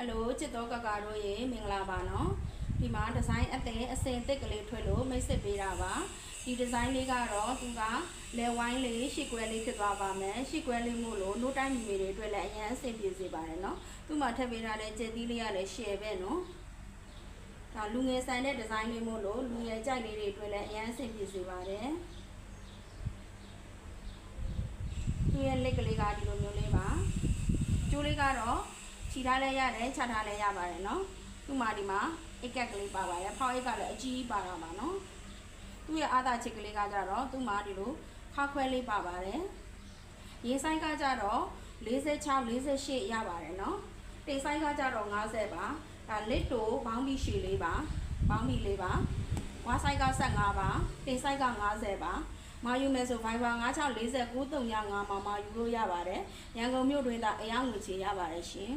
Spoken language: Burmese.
Hello ချစ်တော်ကတို့ရေမင်္ဂလာပါနော်ဒီမှာဒီဇိုင်းအသေးအစင်တစ်ကလေးထွက်လို့မိတ်ဆက်ပေးတာပါဒီဒီဇိုင်းလေးကတော့သူကလဲဝိုင်းလေးရှစ်ကွဲလေးဖြစ်သွားပါမယ်ရှစ်ကွဲလေးမို့လို့နိုးတိုင်းမိတွေအတွက်လည်းအရင်အဆင်ပြေစေပါတယ်နော်သူ့မှာထပ်ပေးထားတဲ့ကြက်သီးလေးကလည်း share ပဲနော်ဒါလူငယ်ဆိုင်တဲ့ဒီဇိုင်းလေးမို့လို့လူငယ်ကြိုက်လေးတွေအတွက်လည်းအရင်အဆင်ပြေစေပါတယ်သူ့ရဲ့လက်ကလေးကဒီလိုမျိုးလေးပါကျိုးလေးကတော့ခြိထားလဲရတယ်ချထားလဲရပါတယ်နော်သူ့မှာဒီမှာအိတ်ကက်ကလေးပါပါတယ်ဖောက်အိတ်ကလည်းအကြီးပါတာပါနော်သူ့ရဲ့အာသာချစ်ကလေးကကြတော့သူ့မှာဒီလိုခါခွဲလေးပါပါတယ်ရေးဆိုင်ကကြတော့46 48ရပါတယ်နော်တိတ်ဆိုင်ကကြတော့50ပါဒါလစ်တိုဘောင်းဘီရှည်လေးပါဘောင်းဘီလေးပါဝါဆိုင်က15ပါတိတ်ဆိုင်က50ပါမာယူမယ်ဆို Viber 964939မှာမာယူလို့ရပါတယ်ရန်ကုန်မြို့တွင်သာအယောင်ငွေချေရပါတယ်ရှင်